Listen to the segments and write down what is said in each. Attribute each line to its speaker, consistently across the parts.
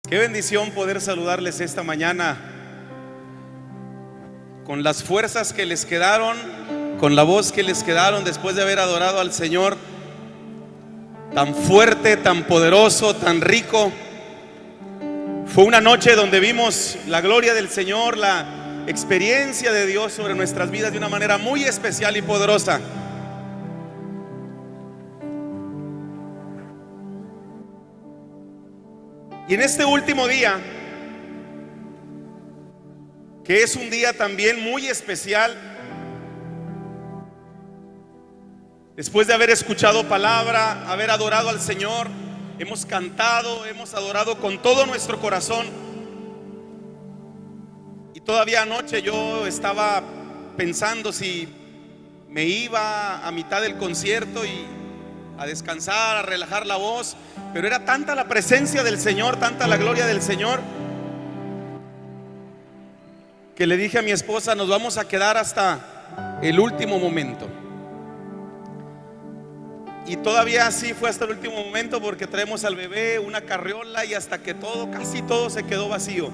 Speaker 1: Qué bendición poder saludarles esta mañana con las fuerzas que les quedaron, con la voz que les quedaron después de haber adorado al Señor tan fuerte, tan poderoso, tan rico. Fue una noche donde vimos la gloria del Señor, la experiencia de Dios sobre nuestras vidas de una manera muy especial y poderosa. Y en este último día, que es un día también muy especial, después de haber escuchado palabra, haber adorado al Señor, hemos cantado, hemos adorado con todo nuestro corazón. Y todavía anoche yo estaba pensando si me iba a mitad del concierto y a descansar, a relajar la voz, pero era tanta la presencia del Señor, tanta la gloria del Señor, que le dije a mi esposa: nos vamos a quedar hasta el último momento. Y todavía así fue hasta el último momento, porque traemos al bebé, una carriola, y hasta que todo, casi todo se quedó vacío.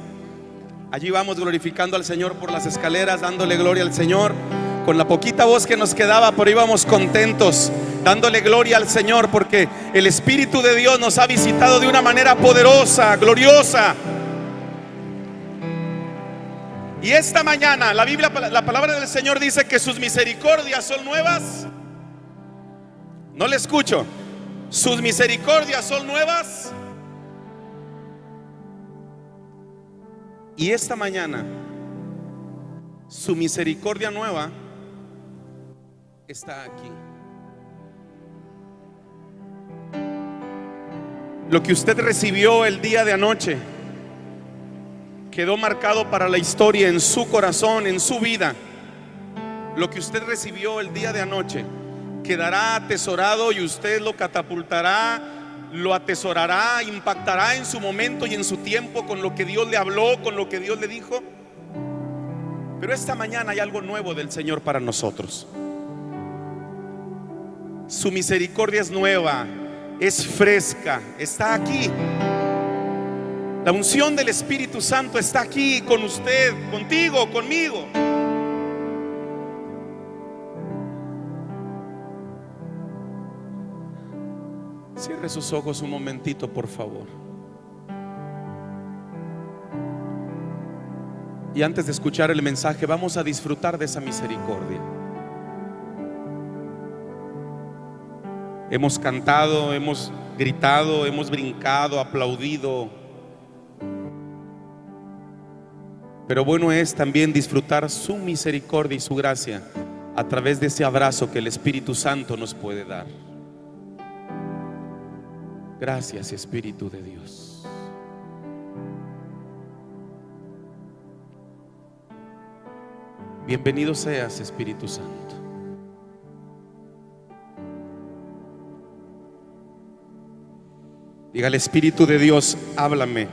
Speaker 1: Allí vamos glorificando al Señor por las escaleras, dándole gloria al Señor. Con la poquita voz que nos quedaba, pero íbamos contentos, dándole gloria al Señor, porque el Espíritu de Dios nos ha visitado de una manera poderosa, gloriosa. Y esta mañana la Biblia, la palabra del Señor dice que sus misericordias son nuevas. No le escucho. Sus misericordias son nuevas. Y esta mañana su misericordia nueva está aquí. Lo que usted recibió el día de anoche quedó marcado para la historia en su corazón, en su vida. Lo que usted recibió el día de anoche quedará atesorado, y usted lo catapultará, lo atesorará, impactará en su momento y en su tiempo con lo que Dios le habló, con lo que Dios le dijo. Pero esta mañana hay algo nuevo del Señor para nosotros. Su misericordia es nueva, es fresca, está aquí. La unción del Espíritu Santo está aquí con usted, contigo, conmigo. Cierre sus ojos un momentito, por favor. Y antes de escuchar el mensaje, vamos a disfrutar de esa misericordia. Hemos cantado, hemos gritado, hemos brincado, aplaudido. Pero bueno es también disfrutar su misericordia y su gracia a través de ese abrazo que el Espíritu Santo nos puede dar. Gracias, Espíritu de Dios. Bienvenido seas, Espíritu Santo. Diga al Espíritu de Dios: háblame.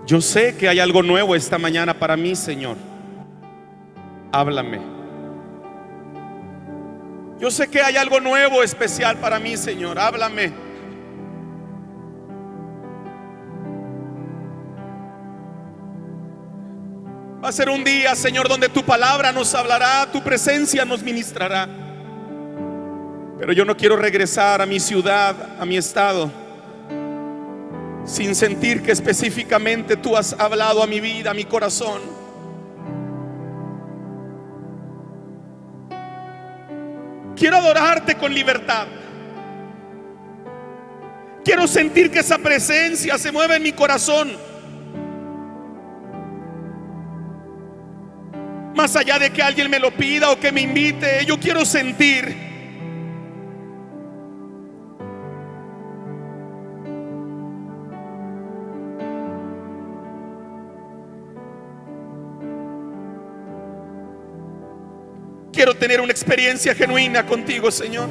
Speaker 1: Yo sé que hay algo nuevo esta mañana para mí, Señor. Háblame. Yo sé que hay algo nuevo, especial para mí, Señor. Háblame. Va a ser un día, Señor, donde tu palabra nos hablará, tu presencia nos ministrará. Pero yo no quiero regresar a mi ciudad, a mi estado, sin sentir que específicamente tú has hablado a mi vida, a mi corazón. Quiero adorarte con libertad. Quiero sentir que esa presencia se mueve en mi corazón. Más allá de que alguien me lo pida o que me invite, yo quiero sentir. Quiero tener una experiencia genuina contigo, Señor.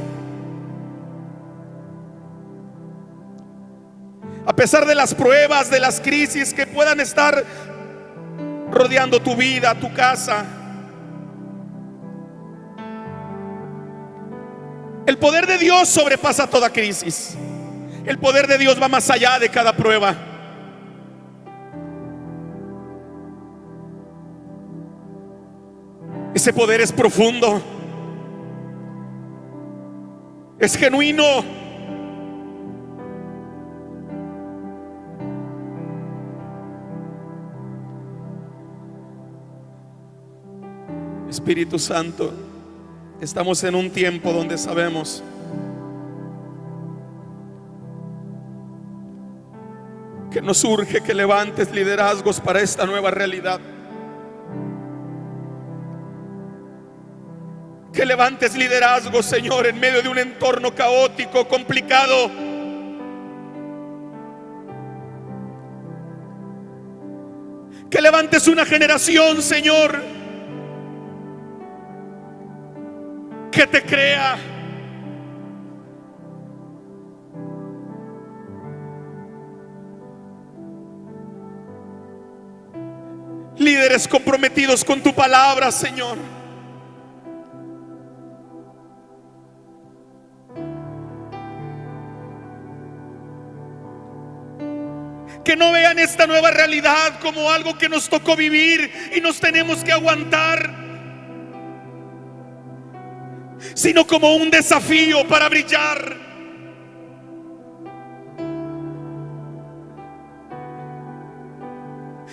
Speaker 1: A pesar de las pruebas, de las crisis que puedan estar rodeando tu vida, tu casa, El poder de Dios sobrepasa toda crisis. El poder de Dios va más allá de cada prueba. Ese poder es profundo, es genuino. Espíritu Santo, estamos en un tiempo donde sabemos que nos urge que levantes liderazgos para esta nueva realidad. Que levantes liderazgo, Señor, en medio de un entorno caótico, complicado. Que levantes una generación, Señor, que te crea. Líderes comprometidos con tu palabra, Señor. Que no vean esta nueva realidad como algo que nos tocó vivir y nos tenemos que aguantar, sino como un desafío para brillar.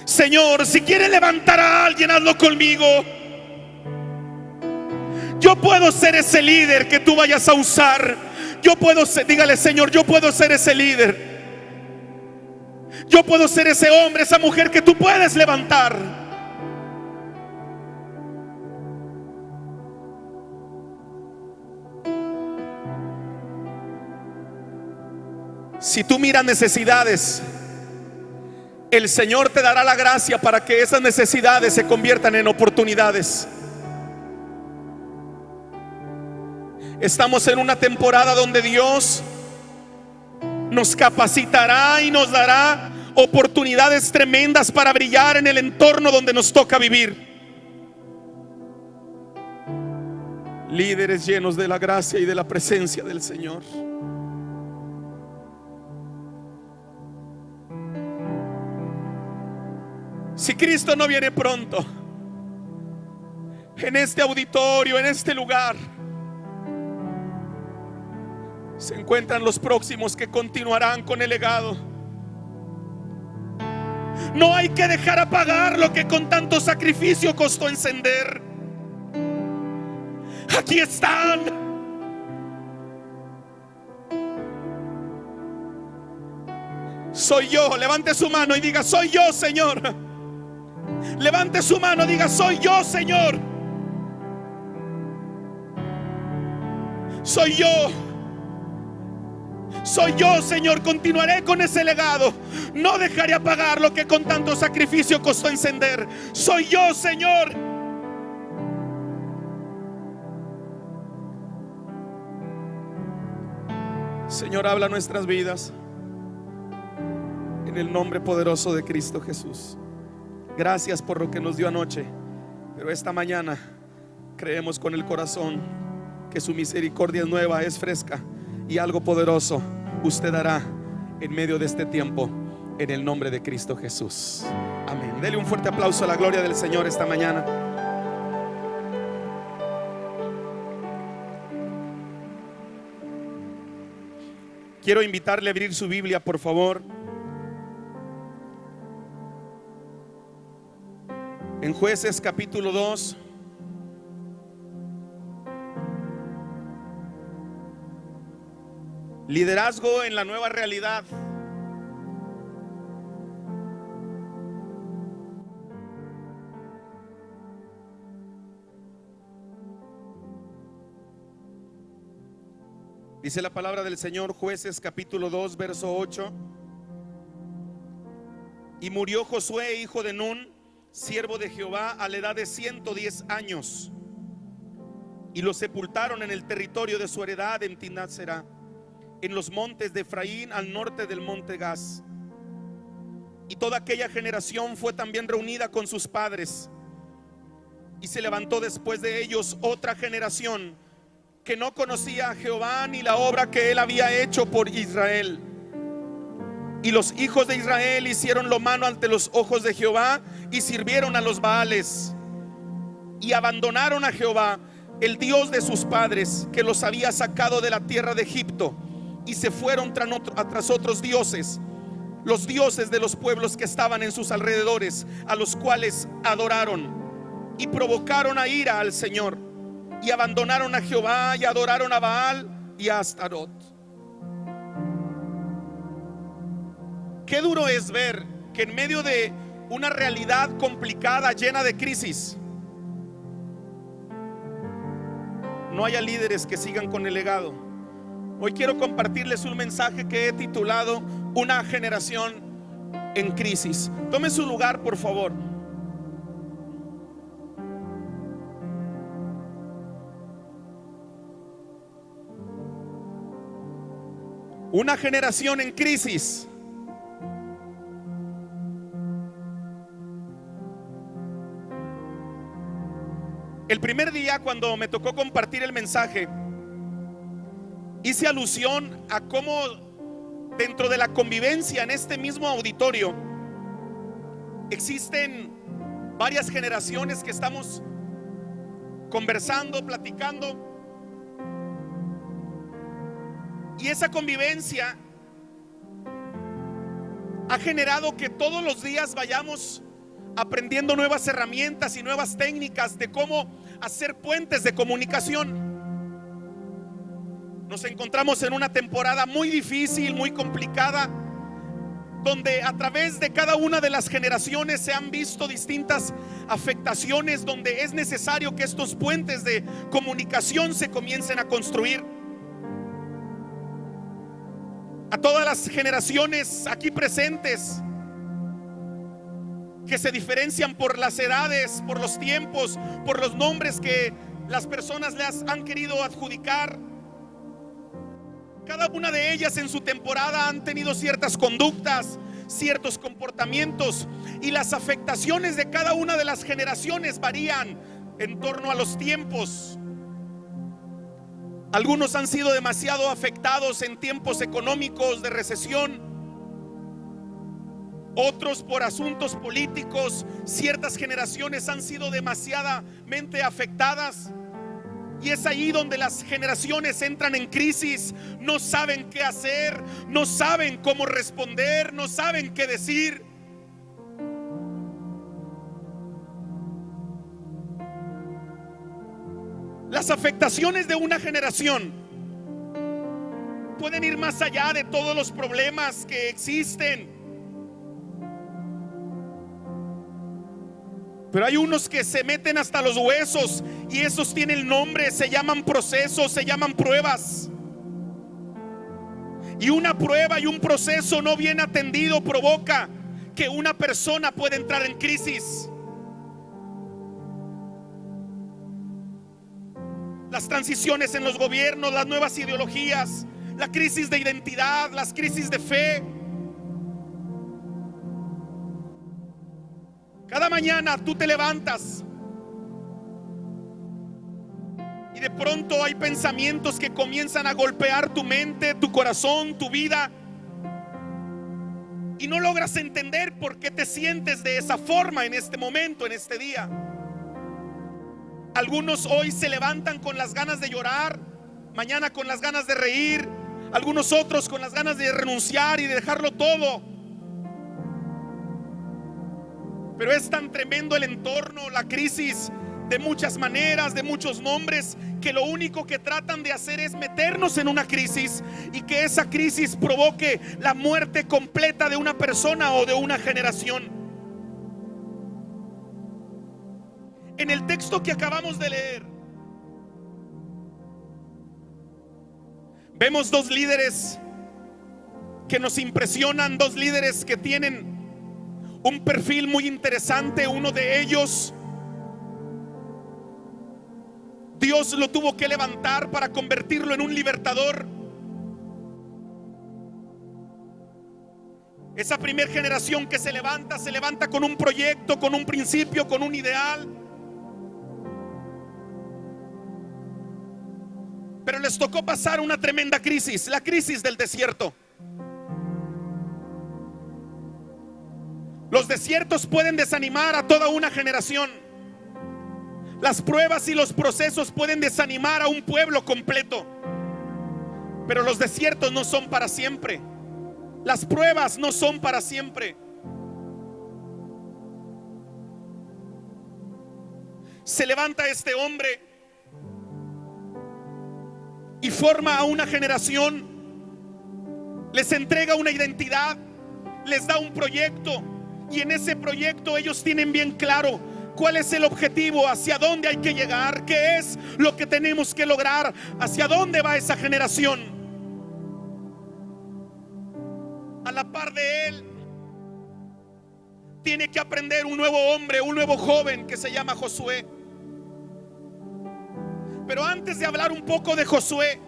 Speaker 1: Señor, si quieres levantar a alguien, hazlo conmigo. Yo puedo ser ese líder que tú vayas a usar. Yo puedo ser, dígale, Señor, yo puedo ser ese líder. Yo puedo ser ese hombre, esa mujer que tú puedes levantar. Si tú miras necesidades, el Señor te dará la gracia para que esas necesidades se conviertan en oportunidades. Estamos en una temporada donde Dios nos capacitará y nos dará oportunidades tremendas para brillar en el entorno donde nos toca vivir. Líderes llenos de la gracia y de la presencia del Señor. Si Cristo no viene pronto, en este auditorio, en este lugar, se encuentran los próximos que continuarán con el legado. No hay que dejar apagar lo que con tanto sacrificio costó encender. Aquí están. Soy yo. Levante su mano y diga: soy yo, Señor. Levante su mano y diga: soy yo, Señor. Soy yo. Soy yo, Señor. Continuaré con ese legado. No dejaré apagar lo que con tanto sacrificio costó encender. Soy yo, Señor. Señor, habla nuestras vidas en el nombre poderoso de Cristo Jesús. Gracias por lo que nos dio anoche, pero esta mañana creemos con el corazón que su misericordia es nueva, es fresca, y algo poderoso usted hará en medio de este tiempo, en el nombre de Cristo Jesús. Amén. Dele un fuerte aplauso a la gloria del Señor esta mañana. Quiero invitarle a abrir su Biblia, por favor, en Jueces capítulo 2. Liderazgo en la nueva realidad. Dice la palabra del Señor, Jueces capítulo 2, verso 8. Y murió Josué, hijo de Nun, siervo de Jehová, a la edad de 110 años, y lo sepultaron en el territorio de su heredad en Timnat Será, en los montes de Efraín, al norte del monte Gaz. Y toda aquella generación fue también reunida con sus padres. Y se levantó después de ellos otra generación que no conocía a Jehová ni la obra que él había hecho por Israel. Y los hijos de Israel hicieron lo malo ante los ojos de Jehová y sirvieron a los Baales y abandonaron a Jehová, el Dios de sus padres, que los había sacado de la tierra de Egipto, y se fueron tras otros dioses, los dioses de los pueblos que estaban en sus alrededores, a los cuales adoraron y provocaron a ira al Señor, y abandonaron a Jehová y adoraron a Baal y a Astarot. Qué duro es ver que en medio de una realidad complicada, llena de crisis, no haya líderes que sigan con el legado. Hoy quiero compartirles un mensaje que he titulado Una generación en crisis. Tome su lugar, por favor. Una generación en crisis. El primer día, cuando me tocó compartir el mensaje, hice alusión a cómo dentro de la convivencia en este mismo auditorio existen varias generaciones que estamos conversando, platicando, y esa convivencia ha generado que todos los días vayamos aprendiendo nuevas herramientas y nuevas técnicas de cómo hacer puentes de comunicación. Nos encontramos en una temporada muy difícil, muy complicada, donde a través de cada una de las generaciones se han visto distintas afectaciones, donde es necesario que estos puentes de comunicación se comiencen a construir. A todas las generaciones aquí presentes, que se diferencian por las edades, por los tiempos, por los nombres que las personas les han querido adjudicar, cada una de ellas en su temporada han tenido ciertas conductas, ciertos comportamientos, y las afectaciones de cada una de las generaciones varían en torno a los tiempos. Algunos han sido demasiado afectados en tiempos económicos de recesión, otros por asuntos políticos. Ciertas generaciones han sido demasiadamente afectadas, y es ahí donde las generaciones entran en crisis. No saben qué hacer, no saben cómo responder, no saben qué decir. Las afectaciones de una generación pueden ir más allá de todos los problemas que existen. Pero hay unos que se meten hasta los huesos, y esos tienen nombre, se llaman procesos, se llaman pruebas. Y una prueba y un proceso no bien atendido provoca que una persona pueda entrar en crisis. Las transiciones en los gobiernos, las nuevas ideologías, la crisis de identidad, las crisis de fe. Cada mañana tú te levantas y de pronto hay pensamientos que comienzan a golpear tu mente, tu corazón, tu vida, y no logras entender por qué te sientes de esa forma en este momento, en este día. Algunos hoy se levantan con las ganas de llorar, mañana con las ganas de reír, algunos otros con las ganas de renunciar y de dejarlo todo. Pero es tan tremendo el entorno, la crisis, de muchas maneras, de muchos nombres, que lo único que tratan de hacer es meternos en una crisis, y que esa crisis provoque la muerte completa de una persona o de una generación. En el texto que acabamos de leer, vemos dos líderes que nos impresionan, dos líderes que tienen un perfil muy interesante. Uno de ellos, Dios lo tuvo que levantar para convertirlo en un libertador. Esa primera generación que se levanta con un proyecto, con un principio, con un ideal. pero les tocó pasar una tremenda crisis, la crisis del desierto. Los desiertos pueden desanimar a toda una generación. Las pruebas y los procesos pueden desanimar a un pueblo completo. Pero los desiertos no son para siempre. Las pruebas no son para siempre. Se levanta este hombre y forma a una generación, les entrega una identidad, les da un proyecto, y en ese proyecto ellos tienen bien claro cuál es el objetivo, hacia dónde hay que llegar, qué es lo que tenemos que lograr, hacia dónde va esa generación. A la par de él tiene que aprender un nuevo hombre, un nuevo joven que se llama Josué. Pero antes de hablar un poco de Josué,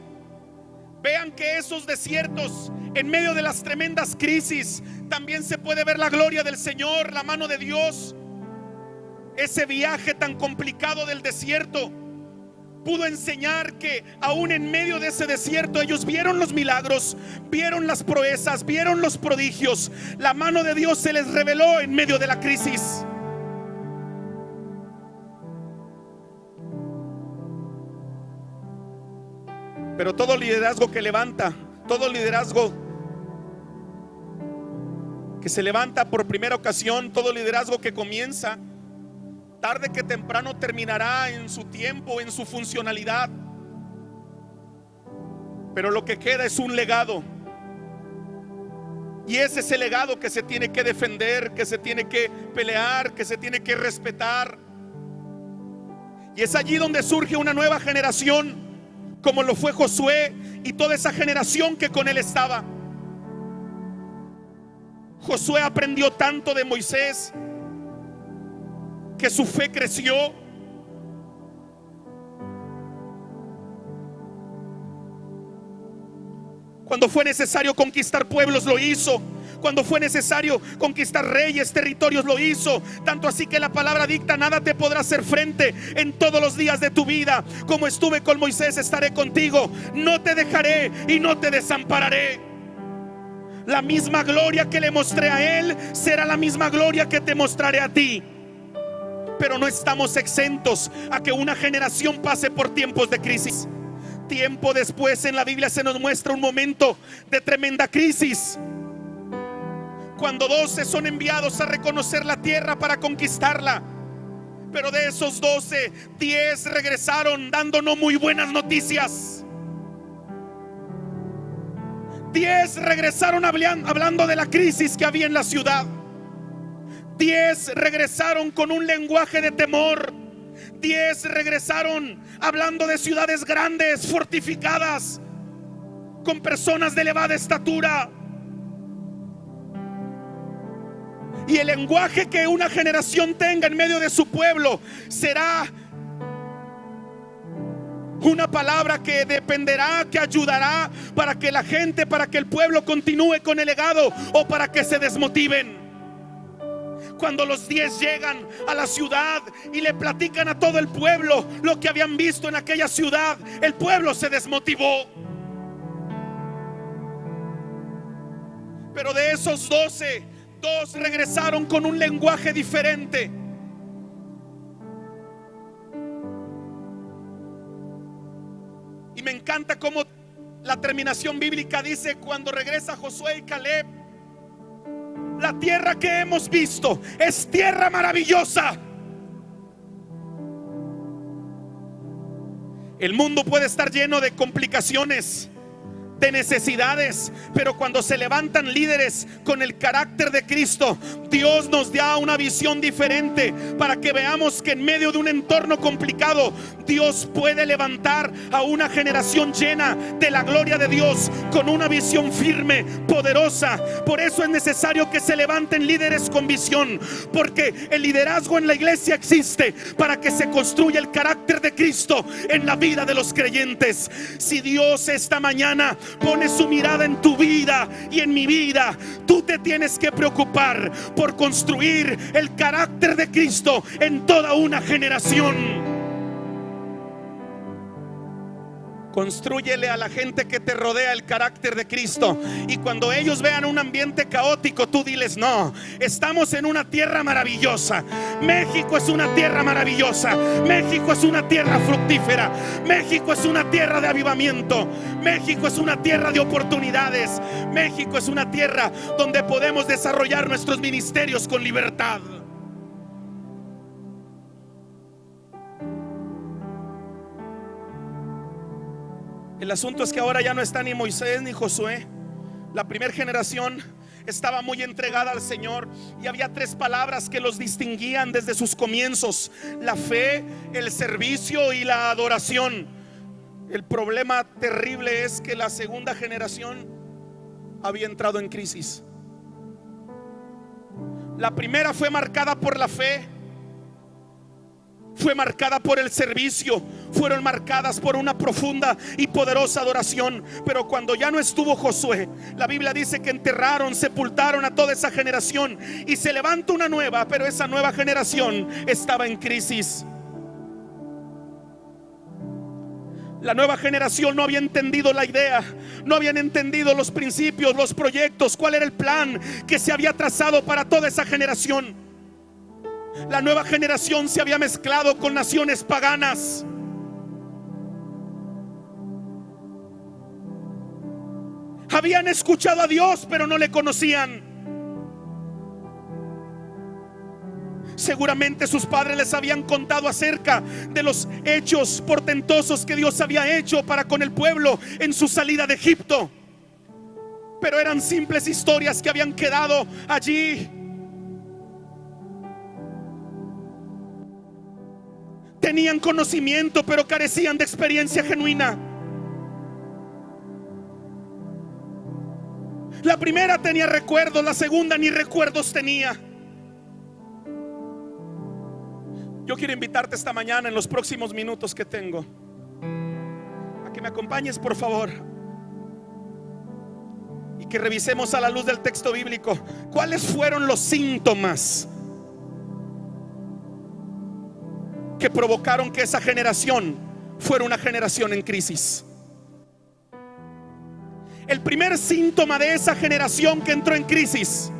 Speaker 1: vean que esos desiertos, en medio de las tremendas crisis, también se puede ver la gloria del Señor, la mano de Dios. Ese viaje tan complicado del desierto pudo enseñar que aún en medio de ese desierto ellos vieron los milagros, vieron las proezas, vieron los prodigios. La mano de Dios se les reveló en medio de la crisis. Pero todo liderazgo que levanta, todo liderazgo que se levanta por primera ocasión, todo liderazgo que comienza, tarde que temprano terminará en su tiempo, en su funcionalidad. Pero lo que queda es un legado. Y ese es el legado que se tiene que defender, que se tiene que pelear, que se tiene que respetar. Y es allí donde surge una nueva generación, como lo fue Josué y toda esa generación que con él estaba. Josué aprendió tanto de Moisés que su fe creció. Cuando fue necesario conquistar pueblos, lo hizo. Cuando fue necesario conquistar reyes, territorios, lo hizo. Tanto así que la palabra dicta: nada te podrá hacer frente en todos los días de tu vida. Como estuve con Moisés, estaré contigo. No te dejaré y no te desampararé. La misma gloria que le mostré a él será la misma gloria que te mostraré a ti. Pero no estamos exentos a que una generación pase por tiempos de crisis. Tiempo después en la Biblia se nos muestra un momento de tremenda crisis, cuando 12 son enviados a reconocer la tierra para conquistarla. Pero de esos 12, 10 regresaron dando no muy buenas noticias. 10 regresaron hablando de la crisis que había en la ciudad. 10 regresaron con un lenguaje de temor. 10 regresaron hablando de ciudades grandes, fortificadas, con personas de elevada estatura. Y el lenguaje que una generación tenga en medio de su pueblo será una palabra que dependerá, que ayudará para que la gente, para que el pueblo continúe con el legado o para que se desmotiven. Cuando los 10 llegan a la ciudad y le platican a todo el pueblo lo que habían visto en aquella ciudad, el pueblo se desmotivó. Pero de esos 12, 2 regresaron con un lenguaje diferente. Y me encanta cómo la terminación bíblica dice: cuando regresa Josué y Caleb, la tierra que hemos visto es tierra maravillosa. El mundo puede estar lleno de complicaciones, de necesidades, pero cuando se levantan líderes con el carácter de Cristo, Dios nos da una visión diferente para que veamos que en medio de un entorno complicado, Dios puede levantar a una generación llena de la gloria de Dios, con una visión firme, poderosa. Por eso es necesario que se levanten líderes con visión, porque el liderazgo en la iglesia existe para que se construya el carácter de Cristo en la vida de los creyentes. Si Dios esta mañana pone su mirada en tu vida y en mi vida, tú te tienes que preocupar por construir el carácter de Cristo en toda una generación. Constrúyele a la gente que te rodea el carácter de Cristo. Y cuando ellos vean un ambiente caótico, tú diles: no, estamos en una tierra maravillosa. México es una tierra maravillosa. México es una tierra fructífera. México es una tierra de avivamiento. México es una tierra de oportunidades. México es una tierra donde podemos desarrollar nuestros ministerios con libertad. El asunto es que ahora ya no está ni Moisés ni Josué. La primera generación estaba muy entregada al Señor, y había tres palabras que los distinguían desde sus comienzos: la fe, el servicio y la adoración. El problema terrible es que la segunda generación había entrado en crisis. La primera fue marcada por la fe, fue marcada por el servicio, fueron marcadas por una profunda y poderosa adoración. Pero cuando ya no estuvo Josué, la Biblia dice que enterraron, sepultaron a toda esa generación, y se levanta una nueva, pero esa nueva generación estaba en crisis. La nueva generación no había entendido la idea, no habían entendido los principios, los proyectos, cuál era el plan que se había trazado para toda esa generación. La nueva generación se había mezclado con naciones paganas. Habían escuchado a Dios, pero no le conocían. Seguramente sus padres les habían contado acerca de los hechos portentosos que Dios había hecho para con el pueblo en su salida de Egipto, pero eran simples historias que habían quedado allí. Tenían conocimiento, pero carecían de experiencia genuina. La primera tenía recuerdos, la segunda ni recuerdos tenía. Yo quiero invitarte esta mañana, en los próximos minutos que tengo, a que me acompañes, por favor, y que revisemos a la luz del texto bíblico cuáles fueron los síntomas que provocaron que esa generación fuera una generación en crisis. El primer síntoma de esa generación que entró en crisis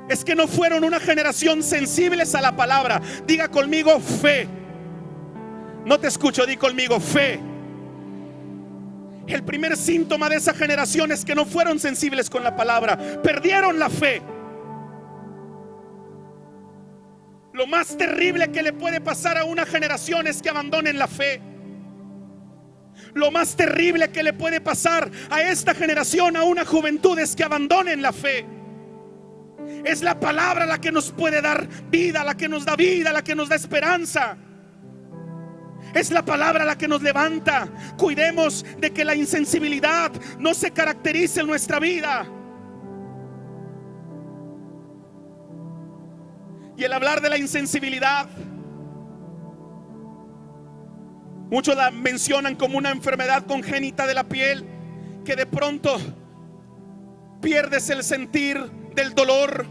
Speaker 1: es que no fueron una generación sensibles a la palabra. Diga conmigo: fe. No te escucho, di conmigo: fe. El primer síntoma de esa generación es que no fueron sensibles con la palabra, perdieron la fe. Lo más terrible que le puede pasar a una generación es que abandonen la fe. Lo más terrible que le puede pasar a esta generación, a una juventud, es que abandonen la fe. Es la palabra la que nos puede dar vida, la que nos da vida, la que nos da esperanza. Es la palabra la que nos levanta. Cuidemos de que la insensibilidad no se caracterice en nuestra vida. Y el hablar de la insensibilidad, muchos la mencionan como una enfermedad congénita de la piel, que de pronto pierdes el sentir del dolor.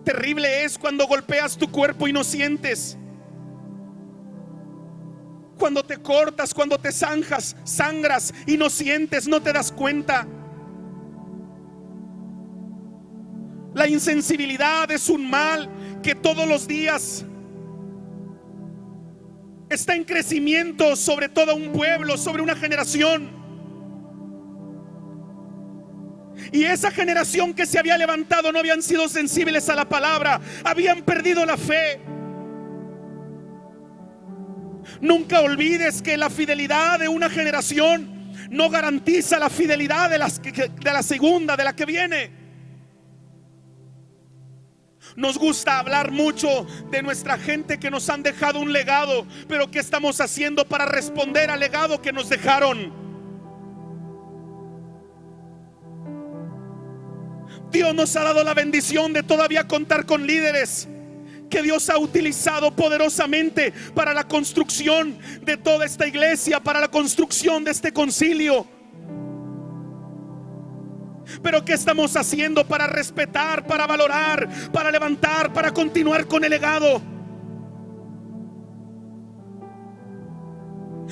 Speaker 1: Terrible es cuando golpeas tu cuerpo y no sientes. Cuando te cortas, cuando te zanjas, sangras y no sientes, no te das cuenta. La insensibilidad es un mal que todos los días está en crecimiento sobre todo un pueblo, sobre una generación. Y esa generación que se había levantado no habían sido sensibles a la palabra, habían perdido la fe. Nunca olvides que la fidelidad de una generación no garantiza la fidelidad de la segunda, de la que viene. Nos gusta hablar mucho de nuestra gente que nos han dejado un legado, pero ¿qué estamos haciendo para responder al legado que nos dejaron? Dios nos ha dado la bendición de todavía contar con líderes que Dios ha utilizado poderosamente para la construcción de toda esta iglesia, para la construcción de este concilio. Pero ¿qué estamos haciendo para respetar, para valorar, para levantar, para continuar con el legado?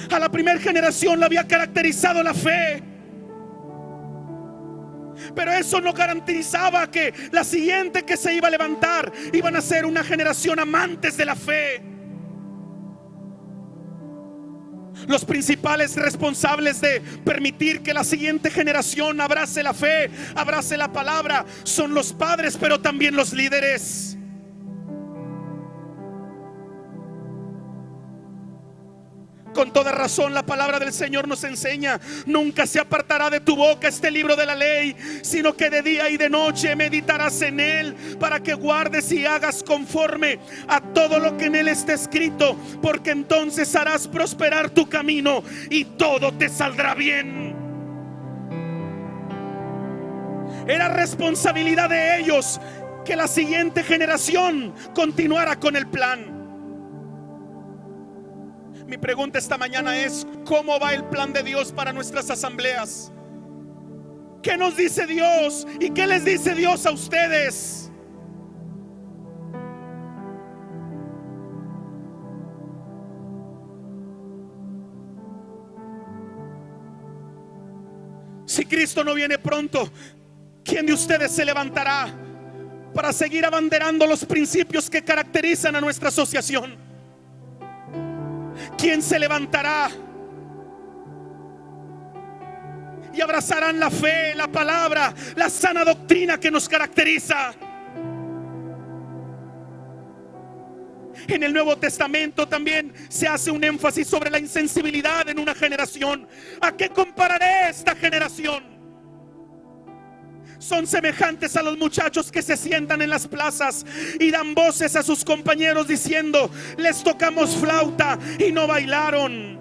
Speaker 1: A la primera generación la había caracterizado la fe, pero eso no garantizaba que la siguiente que se iba a levantar iban a ser una generación amantes de la fe. Los principales responsables de permitir que la siguiente generación abrace la fe, abrace la palabra, son los padres, pero también los líderes. Con toda razón la palabra del Señor nos enseña: nunca se apartará de tu boca este libro de la ley, sino que de día y de noche meditarás en él, para que guardes y hagas conforme a todo lo que en él está escrito, porque entonces harás prosperar tu camino y todo te saldrá bien. Era responsabilidad de ellos que la siguiente generación continuara con el plan. Mi pregunta esta mañana es: ¿cómo va el plan de Dios para nuestras asambleas? ¿Qué nos dice Dios y qué les dice Dios a ustedes? Si Cristo no viene pronto, ¿quién de ustedes se levantará para seguir abanderando los principios que caracterizan a nuestra asociación? ¿Quién se levantará y abrazarán la fe, la palabra, la sana doctrina que nos caracteriza? En el Nuevo Testamento también se hace un énfasis sobre la insensibilidad en una generación. ¿A qué compararé esta generación? Son semejantes a los muchachos que se sientan en las plazas y dan voces a sus compañeros diciendo: les tocamos flauta y no bailaron.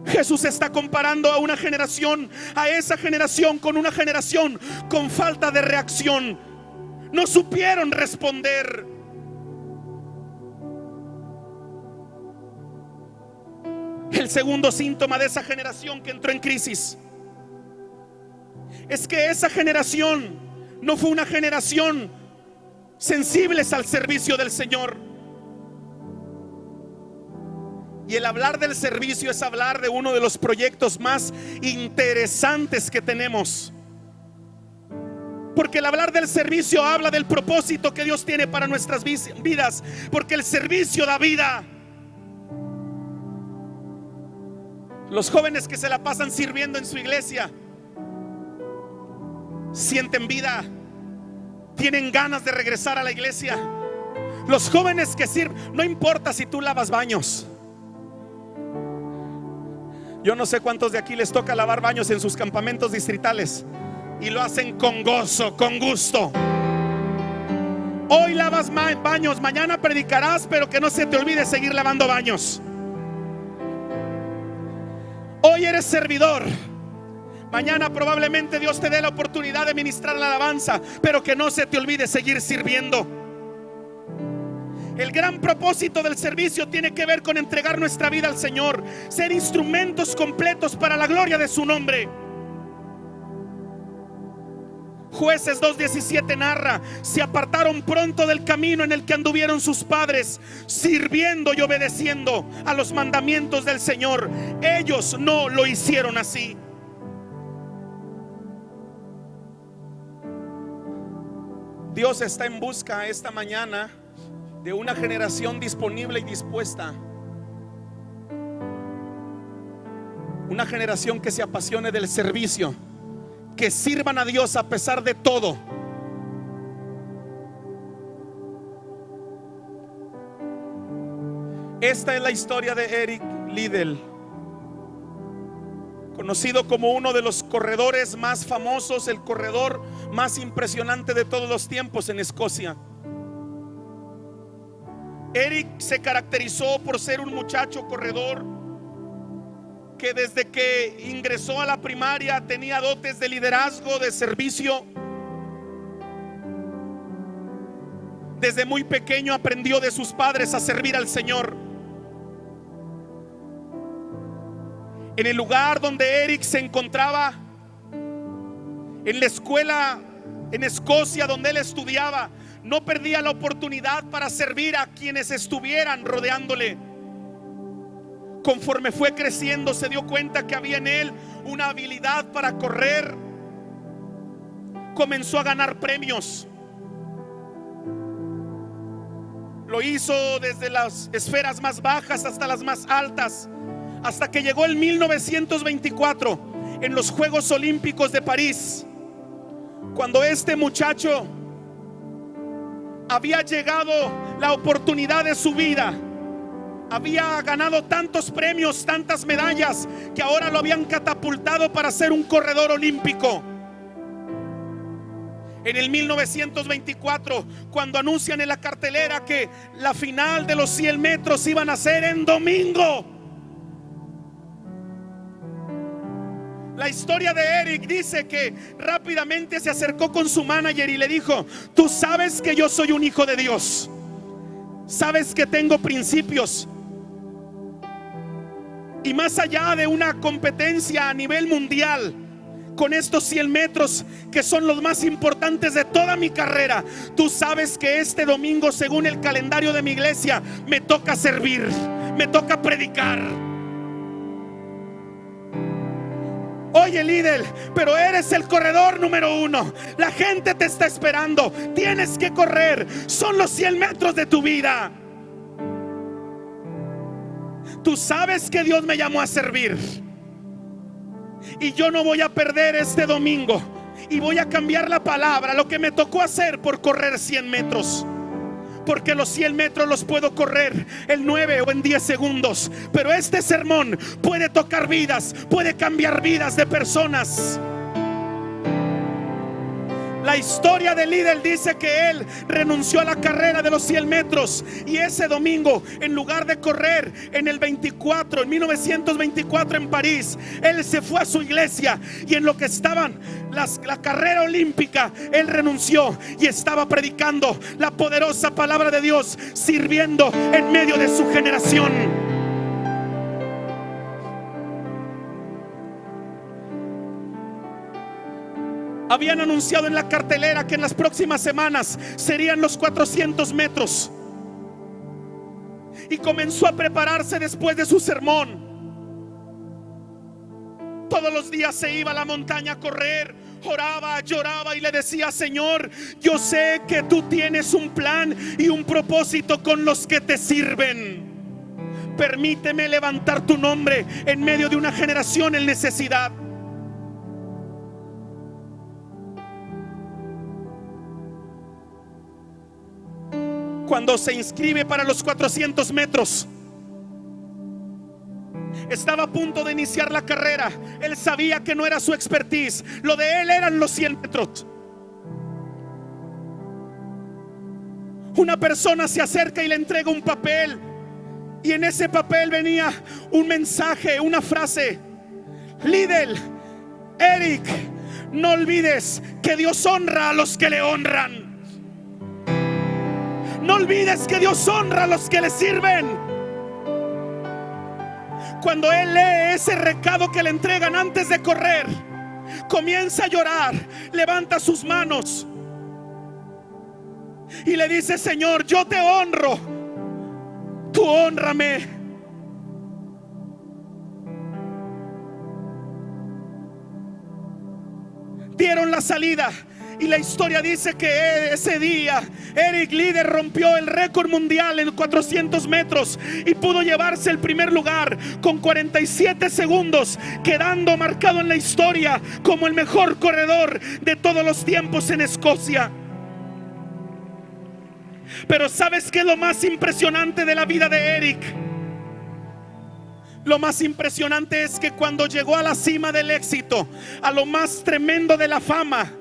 Speaker 1: Jesús está comparando a una generación, a esa generación, con una generación con falta de reacción. No supieron responder. El segundo síntoma de esa generación que entró en crisis es que esa generación no fue una generación sensibles al servicio del Señor. Y el hablar del servicio es hablar de uno de los proyectos más interesantes que tenemos, porque el hablar del servicio habla del propósito que Dios tiene para nuestras vidas, porque el servicio da vida. Los jóvenes que se la pasan sirviendo en su iglesia sienten vida, tienen ganas de regresar a la iglesia. Los jóvenes que sirven, no importa si tú lavas baños. Yo no sé cuántos de aquí les toca lavar baños en sus campamentos distritales y lo hacen con gozo, con gusto. Hoy lavas baños, mañana predicarás, pero que no se te olvide seguir lavando baños. Hoy eres servidor, mañana probablemente Dios te dé la oportunidad de ministrar la alabanza, pero que no se te olvide seguir sirviendo. El gran propósito del servicio tiene que ver con entregar nuestra vida al Señor, ser instrumentos completos para la gloria de su nombre. Jueces 2:17 narra: se apartaron pronto del camino en el que anduvieron sus padres, sirviendo y obedeciendo a los mandamientos del Señor. Ellos no lo hicieron así. Dios está en busca esta mañana de una generación disponible y dispuesta, una generación que se apasione del servicio, que sirvan a Dios a pesar de todo. Esta es la historia de Eric Liddell, conocido como uno de los corredores más famosos, el corredor más impresionante de todos los tiempos en Escocia. Eric se caracterizó por ser un muchacho corredor que desde que ingresó a la primaria tenía dotes de liderazgo, de servicio. Desde muy pequeño aprendió de sus padres a servir al Señor. En el lugar donde Eric se encontraba, en la escuela en Escocia donde él estudiaba, no perdía la oportunidad para servir a quienes estuvieran rodeándole. Conforme fue creciendo, se dio cuenta que había en él una habilidad para correr. Comenzó a ganar premios. Lo hizo desde las esferas más bajas hasta las más altas, hasta que llegó el 1924 en los Juegos Olímpicos de París, cuando este muchacho había llegado la oportunidad de su vida. Había ganado tantos premios, tantas medallas, que ahora lo habían catapultado para ser un corredor olímpico. En el 1924, cuando anuncian en la cartelera que la final de los 100 metros iban a ser en domingo, la historia de Eric dice que rápidamente se acercó con su manager y le dijo: tú sabes que yo soy un hijo de Dios, sabes que tengo principios, y más allá de una competencia a nivel mundial, con estos 100 metros que son los más importantes de toda mi carrera, tú sabes que este domingo, según el calendario de mi iglesia, me toca servir, me toca predicar. Oye, líder, pero eres el corredor número 1. La gente te está esperando. Tienes que correr. Son los 100 metros de tu vida. Tú sabes que Dios me llamó a servir, y yo no voy a perder este domingo, y voy a cambiar la palabra, lo que me tocó hacer, por correr 100 metros. Porque los 100 metros los puedo correr en 9 o en 10 segundos, pero este sermón puede tocar vidas, puede cambiar vidas de personas. La historia del líder dice que él renunció a la carrera de los 100 metros, y ese domingo, en lugar de correr en el 24, en 1924 en París, él se fue a su iglesia, y en lo que estaban la carrera olímpica, él renunció y estaba predicando la poderosa palabra de Dios, sirviendo en medio de su generación. Habían anunciado en la cartelera que en las próximas semanas serían los 400 metros, y comenzó a prepararse después de su sermón. Todos los días se iba a la montaña a correr, oraba, lloraba y le decía: Señor, yo sé que tú tienes un plan y un propósito con los que te sirven. Permíteme levantar tu nombre en medio de una generación en necesidad. Cuando se inscribe para los 400 metros, estaba a punto de iniciar la carrera. Él sabía que no era su expertise, lo de él eran los 100 metros. Una persona se acerca y le entrega un papel, y en ese papel venía un mensaje, una frase: líder, Eric, no olvides que Dios honra a los que le honran. No olvides que Dios honra a los que le sirven. Cuando él lee ese recado que le entregan antes de correr, comienza a llorar, levanta sus manos y le dice: Señor, yo te honro, tú hónrame. Dieron la salida, y la historia dice que ese día Eric Lieder rompió el récord mundial en 400 metros y pudo llevarse el primer lugar con 47 segundos, quedando marcado en la historia como el mejor corredor de todos los tiempos en Escocia. Pero ¿sabes qué es lo más impresionante de la vida de Eric? Lo más impresionante es que cuando llegó a la cima del éxito, a lo más tremendo de la fama,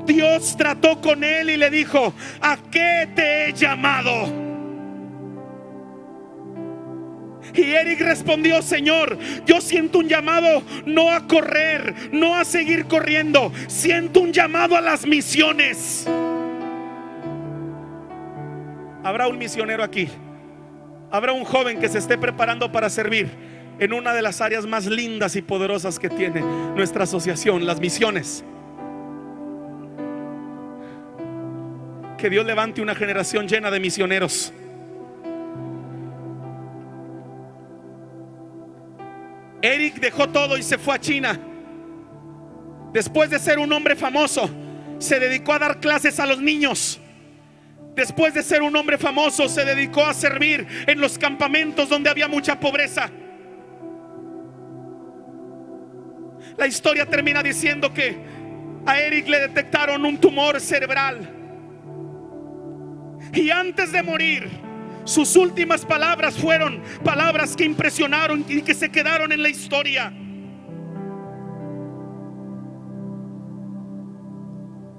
Speaker 1: Dios trató con él y le dijo: ¿a qué te he llamado? Y Eric respondió: Señor, yo siento un llamado no a correr, no a seguir corriendo, siento un llamado a las misiones. Habrá un misionero aquí, habrá un joven que se esté preparando para servir en una de las áreas más lindas y poderosas que tiene nuestra asociación, las misiones. Que Dios levante una generación llena de misioneros. Eric dejó todo y se fue a China. Después de ser un hombre famoso, se dedicó a dar clases a los niños. Después de ser un hombre famoso, se dedicó a servir en los campamentos donde había mucha pobreza. La historia termina diciendo que a Eric le detectaron un tumor cerebral. Y antes de morir, sus últimas palabras fueron palabras que impresionaron y que se quedaron en la historia.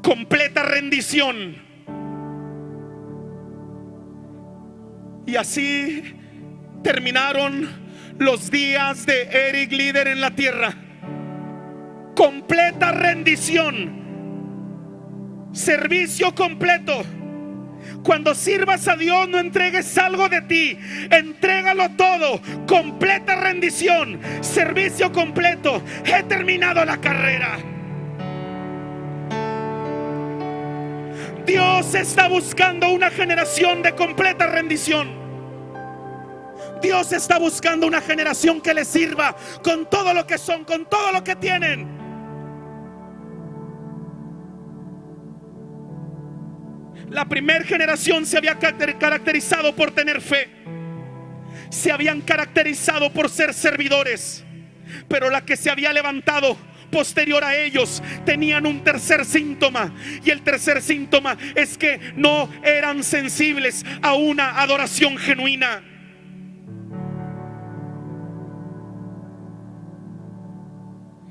Speaker 1: Completa rendición. Y así terminaron los días de Eric Lieder en la tierra. Completa rendición. Servicio completo. Cuando sirvas a Dios, no entregues algo de ti, entrégalo todo. Completa rendición, servicio completo. He terminado la carrera. Dios está buscando una generación de completa rendición. Dios está buscando una generación que le sirva con todo lo que son, con todo lo que tienen. La primera generación se había caracterizado por tener fe. Se habían caracterizado por ser servidores. Pero la que se había levantado posterior a ellos tenían un tercer síntoma. Y el tercer síntoma es que no eran sensibles a una adoración genuina.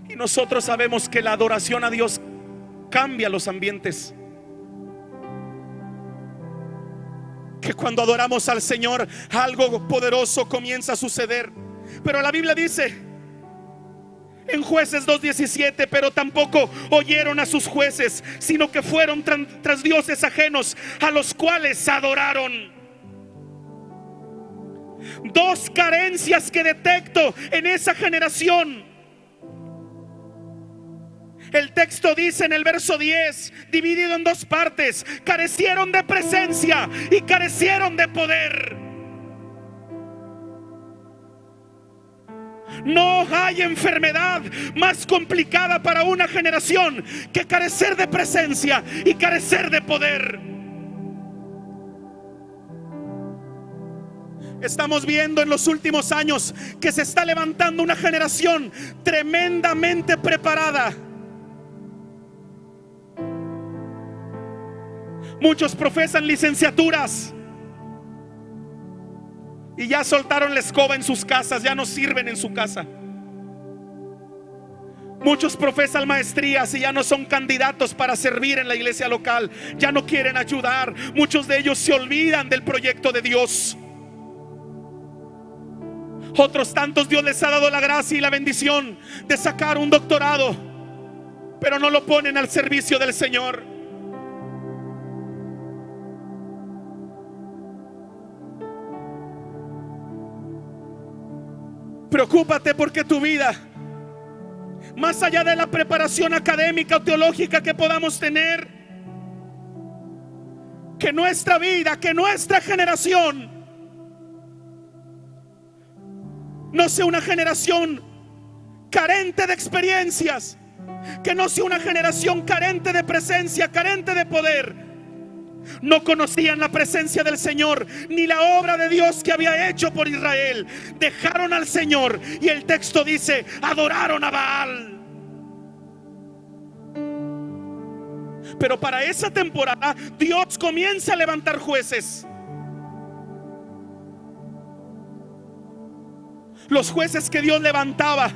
Speaker 1: Y nosotros sabemos que la adoración a Dios cambia los ambientes. Que cuando adoramos al Señor, algo poderoso comienza a suceder. Pero la Biblia dice en Jueces 2:17: pero tampoco oyeron a sus jueces, sino que fueron tras dioses ajenos, a los cuales adoraron. Dos carencias que detecto en esa generación. El texto dice en el verso 10, dividido en dos partes: carecieron de presencia y carecieron de poder. No hay enfermedad más complicada para una generación que carecer de presencia y carecer de poder. Estamos viendo en los últimos años que se está levantando una generación tremendamente preparada. Muchos profesan licenciaturas y ya soltaron la escoba en sus casas, ya no sirven en su casa. Muchos profesan maestrías y ya no son candidatos para servir en la iglesia local, ya no quieren ayudar. Muchos de ellos se olvidan del proyecto de Dios. Otros tantos Dios les ha dado la gracia y la bendición de sacar un doctorado, pero no lo ponen al servicio del Señor. Preocúpate porque tu vida, más allá de la preparación académica o teológica que podamos tener, que nuestra vida, que nuestra generación no sea una generación carente de experiencias, que no sea una generación carente de presencia, carente de poder. No conocían la presencia del Señor ni la obra de Dios que había hecho por Israel. Dejaron al Señor y el texto dice: adoraron a Baal. Pero para esa temporada Dios comienza a levantar jueces. Los jueces que Dios levantaba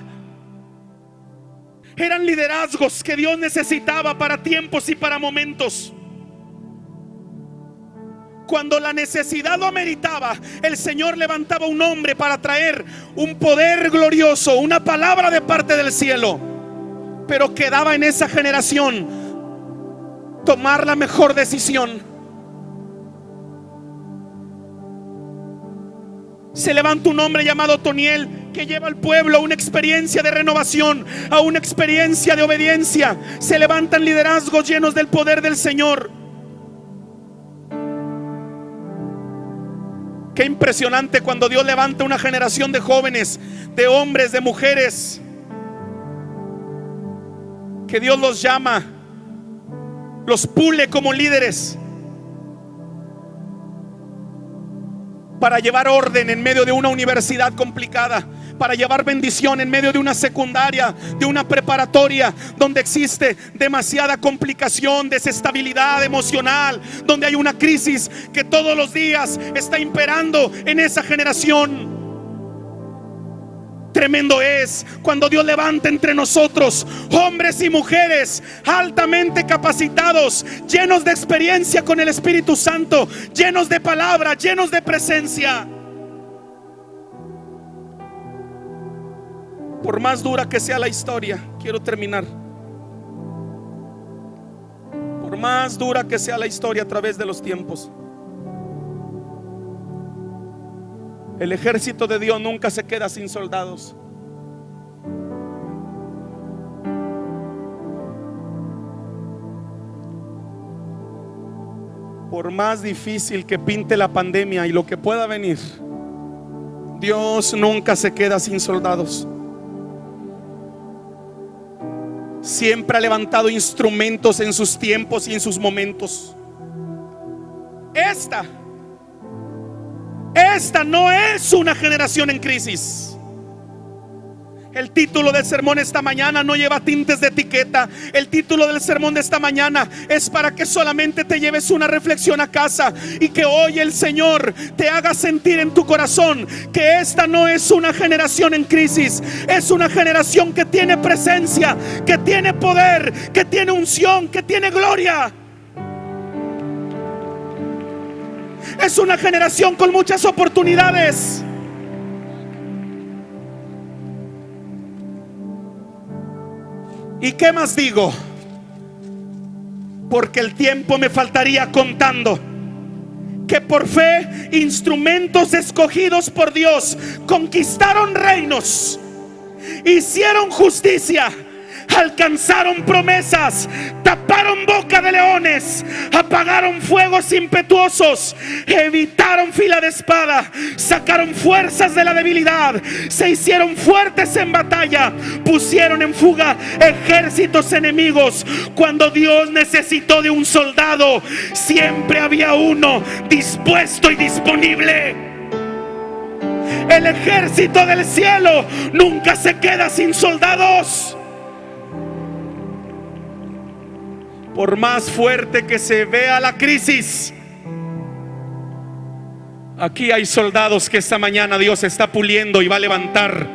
Speaker 1: eran liderazgos que Dios necesitaba para tiempos y para momentos. Cuando la necesidad lo ameritaba, el Señor levantaba un hombre para traer un poder glorioso, una palabra de parte del cielo. Pero quedaba en esa generación tomar la mejor decisión. Se levanta un hombre llamado Toniel, que lleva al pueblo a una experiencia de renovación, a una experiencia de obediencia. Se levantan liderazgos llenos del poder del Señor. Qué impresionante cuando Dios levanta una generación de jóvenes, de hombres, de mujeres, que Dios los llama, los pule como líderes para llevar orden en medio de una universidad complicada, para llevar bendición en medio de una secundaria, de una preparatoria donde existe demasiada complicación, desestabilidad emocional, donde hay una crisis que todos los días está imperando en esa generación. Tremendo es cuando Dios levanta entre nosotros hombres y mujeres altamente capacitados, llenos de experiencia con el Espíritu Santo, llenos de palabra, llenos de presencia. Por más dura que sea la historia, quiero terminar. Por más dura que sea la historia a través de los tiempos, el ejército de Dios nunca se queda sin soldados. Por más difícil que pinte la pandemia y lo que pueda venir, Dios nunca se queda sin soldados. Siempre ha levantado instrumentos en sus tiempos y en sus momentos. Esta no es una generación en crisis. El título del sermón esta mañana no lleva tintes de etiqueta. El título del sermón de esta mañana es para que solamente te lleves una reflexión a casa y que hoy el Señor te haga sentir en tu corazón que esta no es una generación en crisis. Es una generación que tiene presencia, que tiene poder, que tiene unción, que tiene gloria. Es una generación con muchas oportunidades. ¿Y qué más digo? Porque el tiempo me faltaría contando que por fe instrumentos escogidos por Dios conquistaron reinos, hicieron justicia, alcanzaron promesas, taparon boca de leones, apagaron fuegos impetuosos, evitaron fila de espada, sacaron fuerzas de la debilidad, se hicieron fuertes en batalla, pusieron en fuga ejércitos enemigos. Cuando Dios necesitó de un soldado, siempre había uno dispuesto y disponible. El ejército del cielo nunca se queda sin soldados. Por más fuerte que se vea la crisis, aquí hay soldados que esta mañana Dios está puliendo y va a levantar.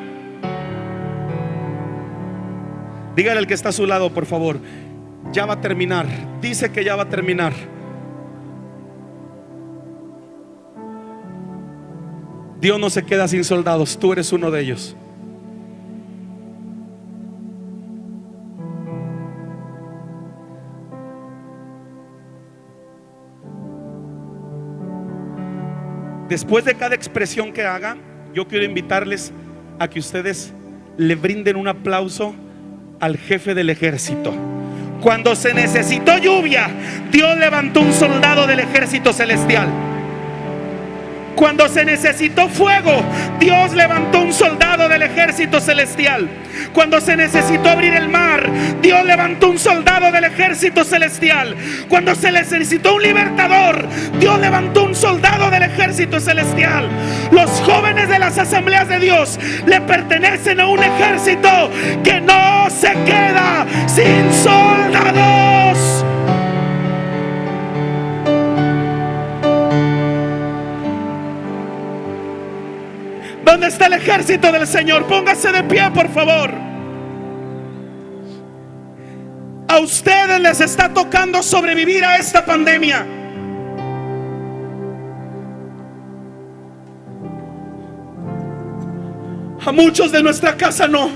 Speaker 1: Dígale al que está a su lado, por favor, ya va a terminar. Dice que ya va a terminar. Dios no se queda sin soldados, tú eres uno de ellos. Después de cada expresión que haga, yo quiero invitarles a que ustedes le brinden un aplauso al jefe del ejército. Cuando se necesitó lluvia, Dios levantó un soldado del ejército celestial. Cuando se necesitó fuego, Dios levantó un soldado del ejército celestial. Cuando se necesitó abrir el mar, Dios levantó un soldado del ejército celestial. Cuando se necesitó un libertador, Dios levantó un soldado del ejército celestial. Los jóvenes de las asambleas de Dios le pertenecen a un ejército que no se queda sin soldados. ¿Dónde está el ejército del Señor? Póngase de pie, por favor. A ustedes les está tocando sobrevivir a esta pandemia. A muchos de nuestra casa no.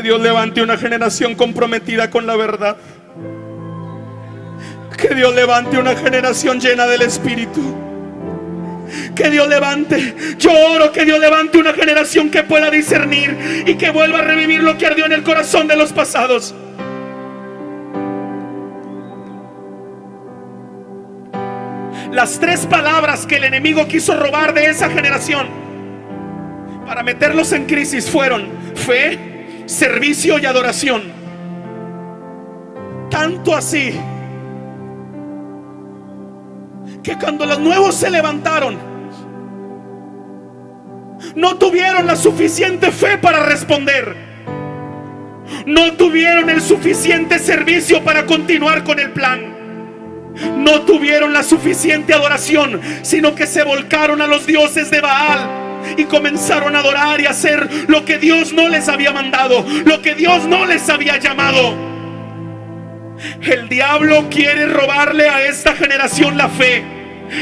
Speaker 1: Que Dios levante una generación comprometida con la verdad. Que Dios levante una generación llena del Espíritu. Que Dios levante, yo oro que Dios levante una generación que pueda discernir y que vuelva a revivir lo que ardió en el corazón de los pasados. Las tres palabras que el enemigo quiso robar de esa generación para meterlos en crisis fueron fe, servicio y adoración. Tanto así que cuando los nuevos se levantaron, no tuvieron la suficiente fe para responder. No tuvieron el suficiente servicio para continuar con el plan. No tuvieron la suficiente adoración, sino que se volcaron a los dioses de Baal y comenzaron a adorar y a hacer lo que Dios no les había mandado, lo que Dios no les había llamado. El diablo quiere robarle a esta generación la fe.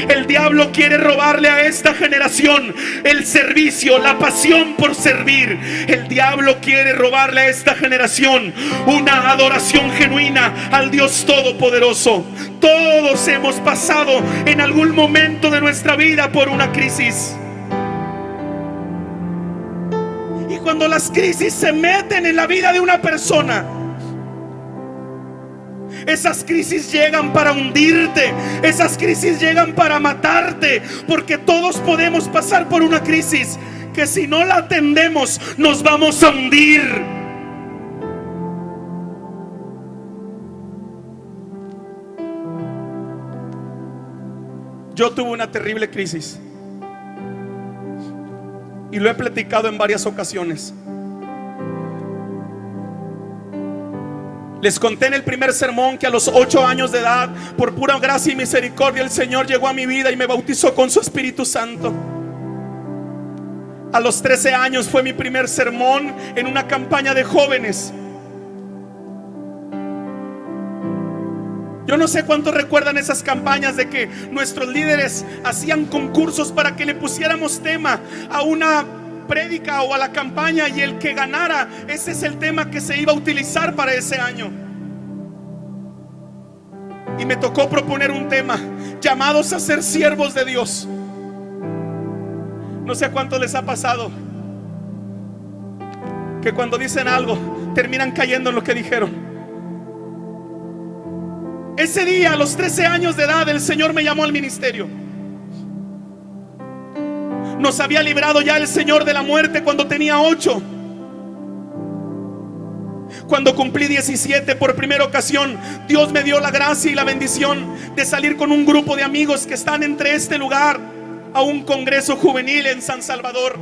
Speaker 1: El diablo quiere robarle a esta generación el servicio, la pasión por servir. El diablo quiere robarle a esta generación una adoración genuina al Dios Todopoderoso. Todos hemos pasado en algún momento de nuestra vida por una crisis. Y cuando las crisis se meten en la vida de una persona, esas crisis llegan para hundirte. Esas crisis llegan para matarte. Porque todos podemos pasar por una crisis que si no la atendemos nos vamos a hundir. Yo tuve una terrible crisis y lo he platicado en varias ocasiones. Les conté en el primer sermón que a los 8 años de edad, por pura gracia y misericordia, el Señor llegó a mi vida y me bautizó con su Espíritu Santo. A los 13 años fue mi primer sermón en una campaña de jóvenes. Yo no sé cuántos recuerdan esas campañas de que nuestros líderes hacían concursos para que le pusiéramos tema a una prédica o a la campaña, y el que ganara, ese es el tema que se iba a utilizar para ese año. Y me tocó proponer un tema: llamados a ser siervos de Dios. No sé a cuántos les ha pasado que cuando dicen algo terminan cayendo en lo que dijeron. Ese día, a los 13 años de edad, el Señor me llamó al ministerio. Nos había librado ya el Señor de la muerte cuando tenía 8. Cuando cumplí 17, por primera ocasión, Dios me dio la gracia y la bendición de salir con un grupo de amigos que están entre este lugar a un congreso juvenil en San Salvador.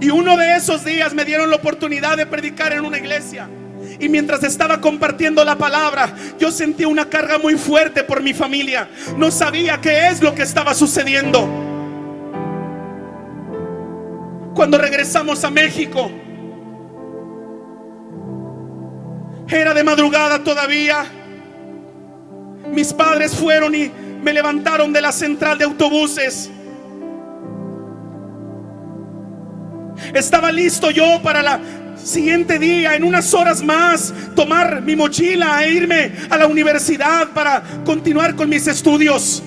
Speaker 1: Y uno de esos días me dieron la oportunidad de predicar en una iglesia. Y mientras estaba compartiendo la palabra, yo sentí una carga muy fuerte por mi familia. No sabía qué es lo que estaba sucediendo. Cuando regresamos a México, era de madrugada todavía. Mis padres fueron y me levantaron de la central de autobuses. Estaba listo yo para la siguiente día, en unas horas más, tomar mi mochila e irme a la universidad para continuar con mis estudios.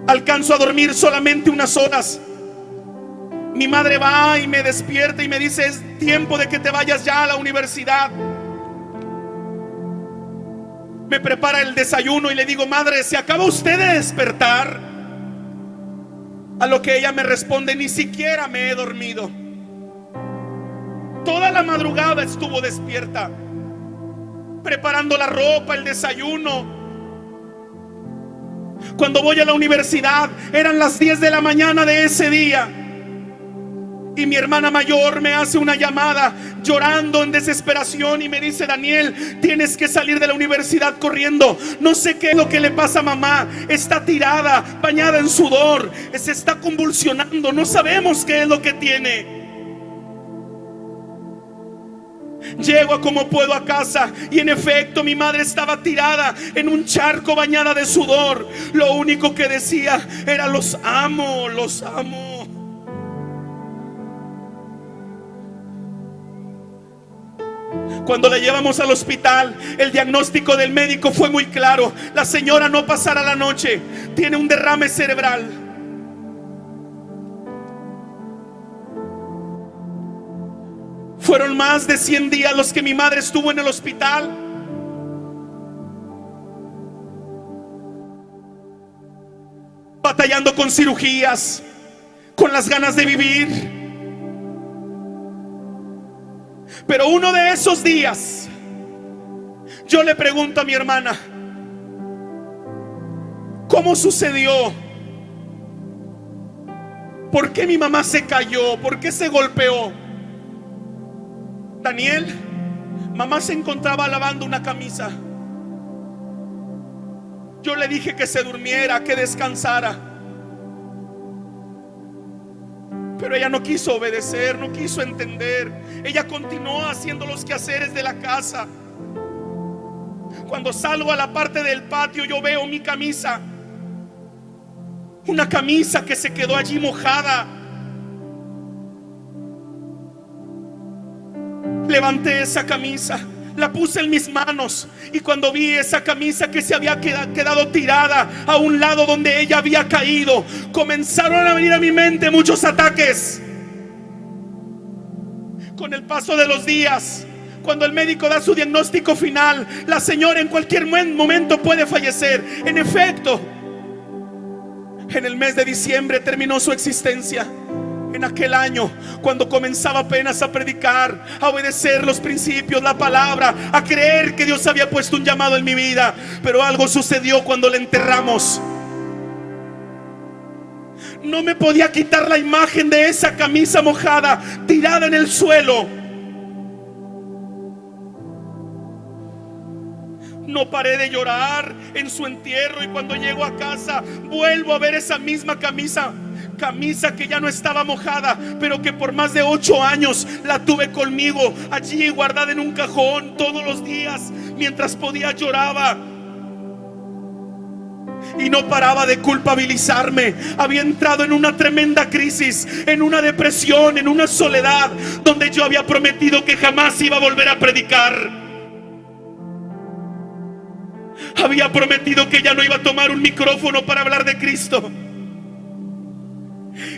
Speaker 1: Alcanzo a dormir solamente unas horas. Mi madre va y me despierta y me dice: es tiempo de que te vayas ya a la universidad. Me prepara el desayuno y le digo: madre, ¿se acaba usted de despertar? A lo que ella me responde: ni siquiera me he dormido. Toda la madrugada estuvo despierta, preparando la ropa, el desayuno. Cuando voy a la universidad, eran las 10 de la mañana de ese día. Y mi hermana mayor me hace una llamada llorando en desesperación y me dice: Daniel, tienes que salir de la universidad corriendo. No sé qué es lo que le pasa a mamá. Está tirada, bañada en sudor, se está convulsionando. No sabemos qué es lo que tiene. Llego a como puedo a casa y en efecto mi madre estaba tirada en un charco, bañada de sudor. Lo único que decía era: los amo, los amo. Cuando la llevamos al hospital, el diagnóstico del médico fue muy claro: la señora no pasará la noche, tiene un derrame cerebral. Fueron más de 100 días los que mi madre estuvo en el hospital. Batallando con cirugías, con las ganas de vivir. Pero uno de esos días, yo le pregunto a mi hermana: ¿cómo sucedió? ¿Por qué mi mamá se cayó? ¿Por qué se golpeó? Daniel, mamá se encontraba lavando una camisa. Yo le dije que se durmiera, que descansara, pero ella no quiso obedecer, no quiso entender. Ella continuó haciendo los quehaceres de la casa. Cuando salgo a la parte del patio, yo veo mi camisa, una camisa que se quedó allí mojada. Levanté esa camisa, la puse en mis manos, y cuando vi esa camisa que se había quedado tirada a un lado donde ella había caído, comenzaron a venir a mi mente muchos ataques. Con el paso de los días, cuando el médico da su diagnóstico final, la señora en cualquier momento puede fallecer. En efecto, en el mes de diciembre terminó su existencia. En aquel año, cuando comenzaba apenas a predicar, a obedecer los principios, la palabra, a creer que Dios había puesto un llamado en mi vida. Pero algo sucedió cuando la enterramos. No me podía quitar la imagen de esa camisa mojada, tirada en el suelo. No paré de llorar en su entierro, y cuando llego a casa vuelvo a ver esa misma camisa que ya no estaba mojada, pero que por más de 8 años la tuve conmigo, allí guardada en un cajón. Todos los días, mientras podía, lloraba y no paraba de culpabilizarme. Había entrado en una tremenda crisis, en una depresión, en una soledad, donde yo había prometido que jamás iba a volver a predicar. Había prometido que ya no iba a tomar un micrófono para hablar de Cristo.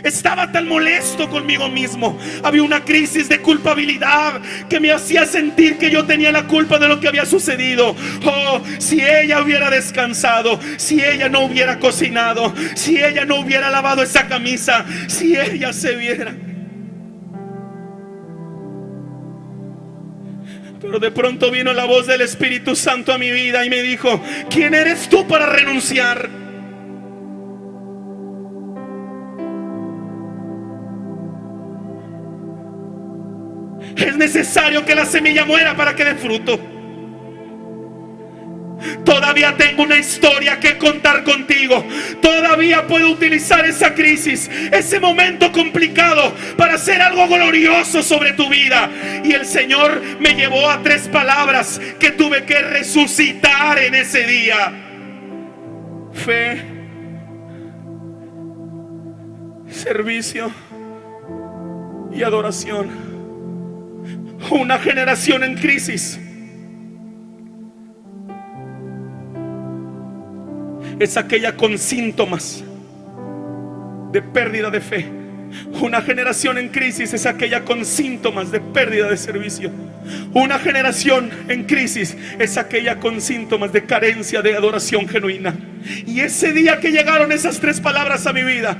Speaker 1: Estaba tan molesto conmigo mismo. Había una crisis de culpabilidad que me hacía sentir que yo tenía la culpa de lo que había sucedido. Oh, si ella hubiera descansado, si ella no hubiera cocinado, si ella no hubiera lavado esa camisa, si ella se viera. Pero de pronto vino la voz del Espíritu Santo a mi vida y me dijo: ¿quién eres tú para renunciar? Es necesario que la semilla muera para que dé fruto. Todavía tengo una historia que contar contigo. Todavía puedo utilizar esa crisis, ese momento complicado, para hacer algo glorioso sobre tu vida. Y el Señor me llevó a 3 palabras que tuve que resucitar en ese día: fe, servicio y adoración. Una generación en crisis es aquella con síntomas de pérdida de fe. Una generación en crisis es aquella con síntomas de pérdida de servicio. Una generación en crisis es aquella con síntomas de carencia de adoración genuina. Y ese día que llegaron esas 3 palabras a mi vida,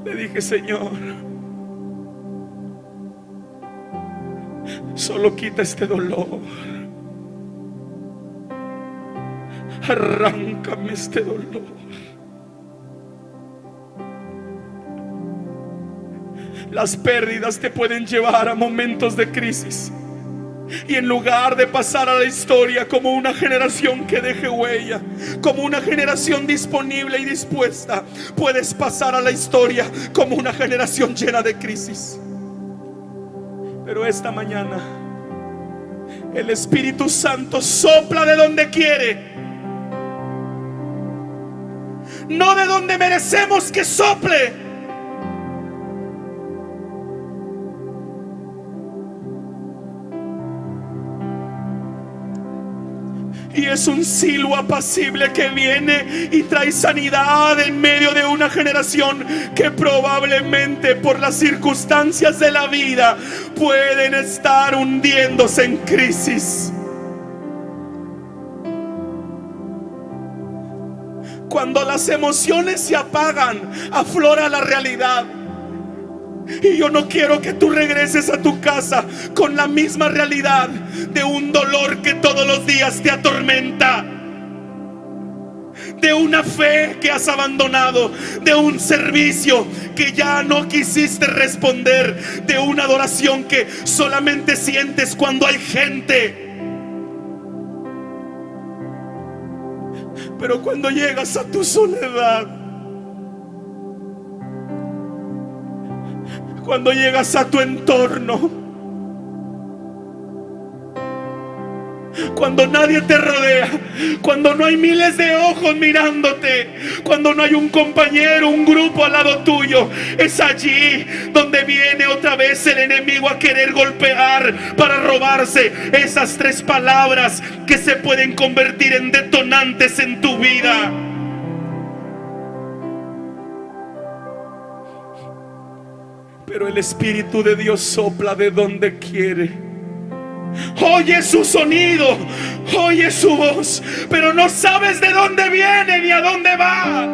Speaker 1: le dije: Señor, solo quita este dolor. Arráncame este dolor. Las pérdidas te pueden llevar a momentos de crisis, y en lugar de pasar a la historia como una generación que deje huella, como una generación disponible y dispuesta, puedes pasar a la historia como una generación llena de crisis. Pero esta mañana el Espíritu Santo sopla de donde quiere, no de donde merecemos que sople. Y es un silbo apacible que viene y trae sanidad en medio de una generación que probablemente por las circunstancias de la vida pueden estar hundiéndose en crisis. Cuando las emociones se apagan, aflora la realidad. Y yo no quiero que tú regreses a tu casa con la misma realidad de un dolor que todos los días te atormenta, de una fe que has abandonado, de un servicio que ya no quisiste responder, de una adoración que solamente sientes cuando hay gente. Pero cuando llegas a tu soledad, cuando llegas a tu entorno, cuando nadie te rodea, cuando no hay miles de ojos mirándote, cuando no hay un compañero, un grupo al lado tuyo, es allí donde viene otra vez el enemigo a querer golpear para robarse esas 3 palabras que se pueden convertir en detonantes en tu vida. Pero el Espíritu de Dios sopla de donde quiere. Oye su sonido, oye su voz, pero no sabes de dónde viene ni a dónde va.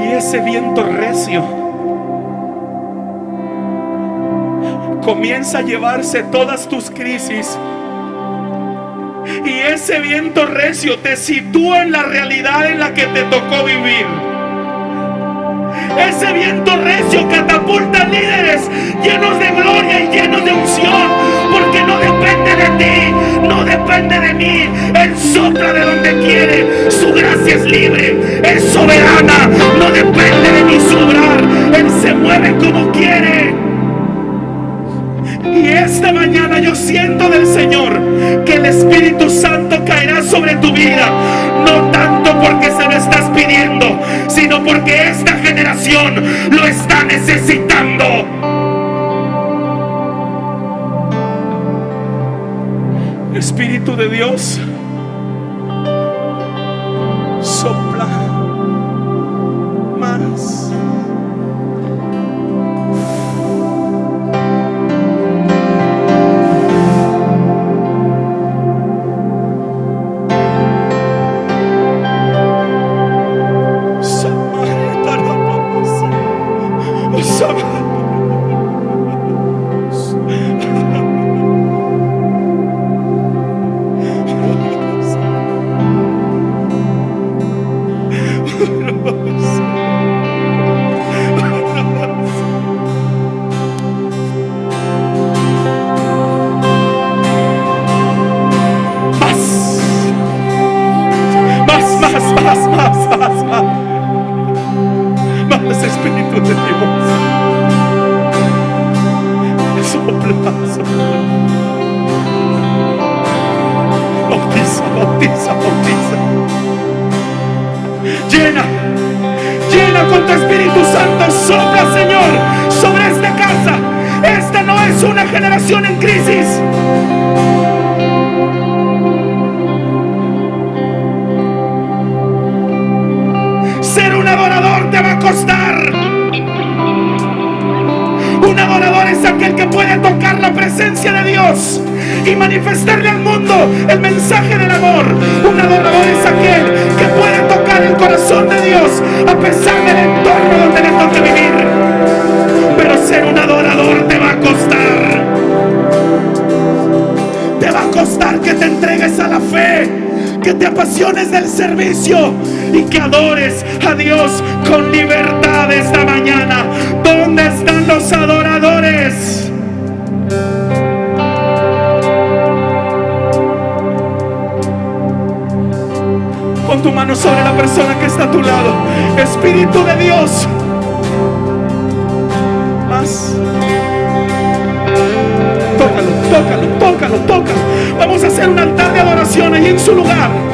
Speaker 1: Y ese viento recio comienza a llevarse todas tus crisis. Y ese viento recio te sitúa en la realidad en la que te tocó vivir. Ese viento recio catapulta líderes llenos de gloria y llenos de unción, porque no depende de ti, no depende de mí. Él sopla de donde quiere, su gracia es libre, es soberana, no depende de mi sobrar. Él se mueve como quiere. Y esta mañana yo siento del Señor que el Espíritu Santo caerá sobre tu vida, no tanto porque se lo estás pidiendo, sino porque esta generación lo está necesitando. Espíritu de Dios, sopla más. Más Espíritu de Dios, sopla, sopla. Bautiza, bautiza, bautiza. Llena con tu Espíritu Santo. Sopla, Señor, sobre esta casa. Esta no es una generación en crisis. Ser un adorador te va a costar. Un adorador es aquel que puede tocar la presencia de Dios y manifestarle al mundo el mensaje del amor. Un adorador es aquel que puede tocar el corazón de Dios a pesar del entorno donde le toque vivir. Pero ser un adorador te va a costar. Te va a costar que te entregues a la fe, que te apasiones del servicio y que adores a Dios con libertad esta mañana. ¿Dónde están los adoradores? Pon tu mano sobre la persona que está a tu lado. Espíritu de Dios, más. Tócalo, tócalo, tócalo, tócalo. Vamos a hacer un altar de adoración ahí en su lugar.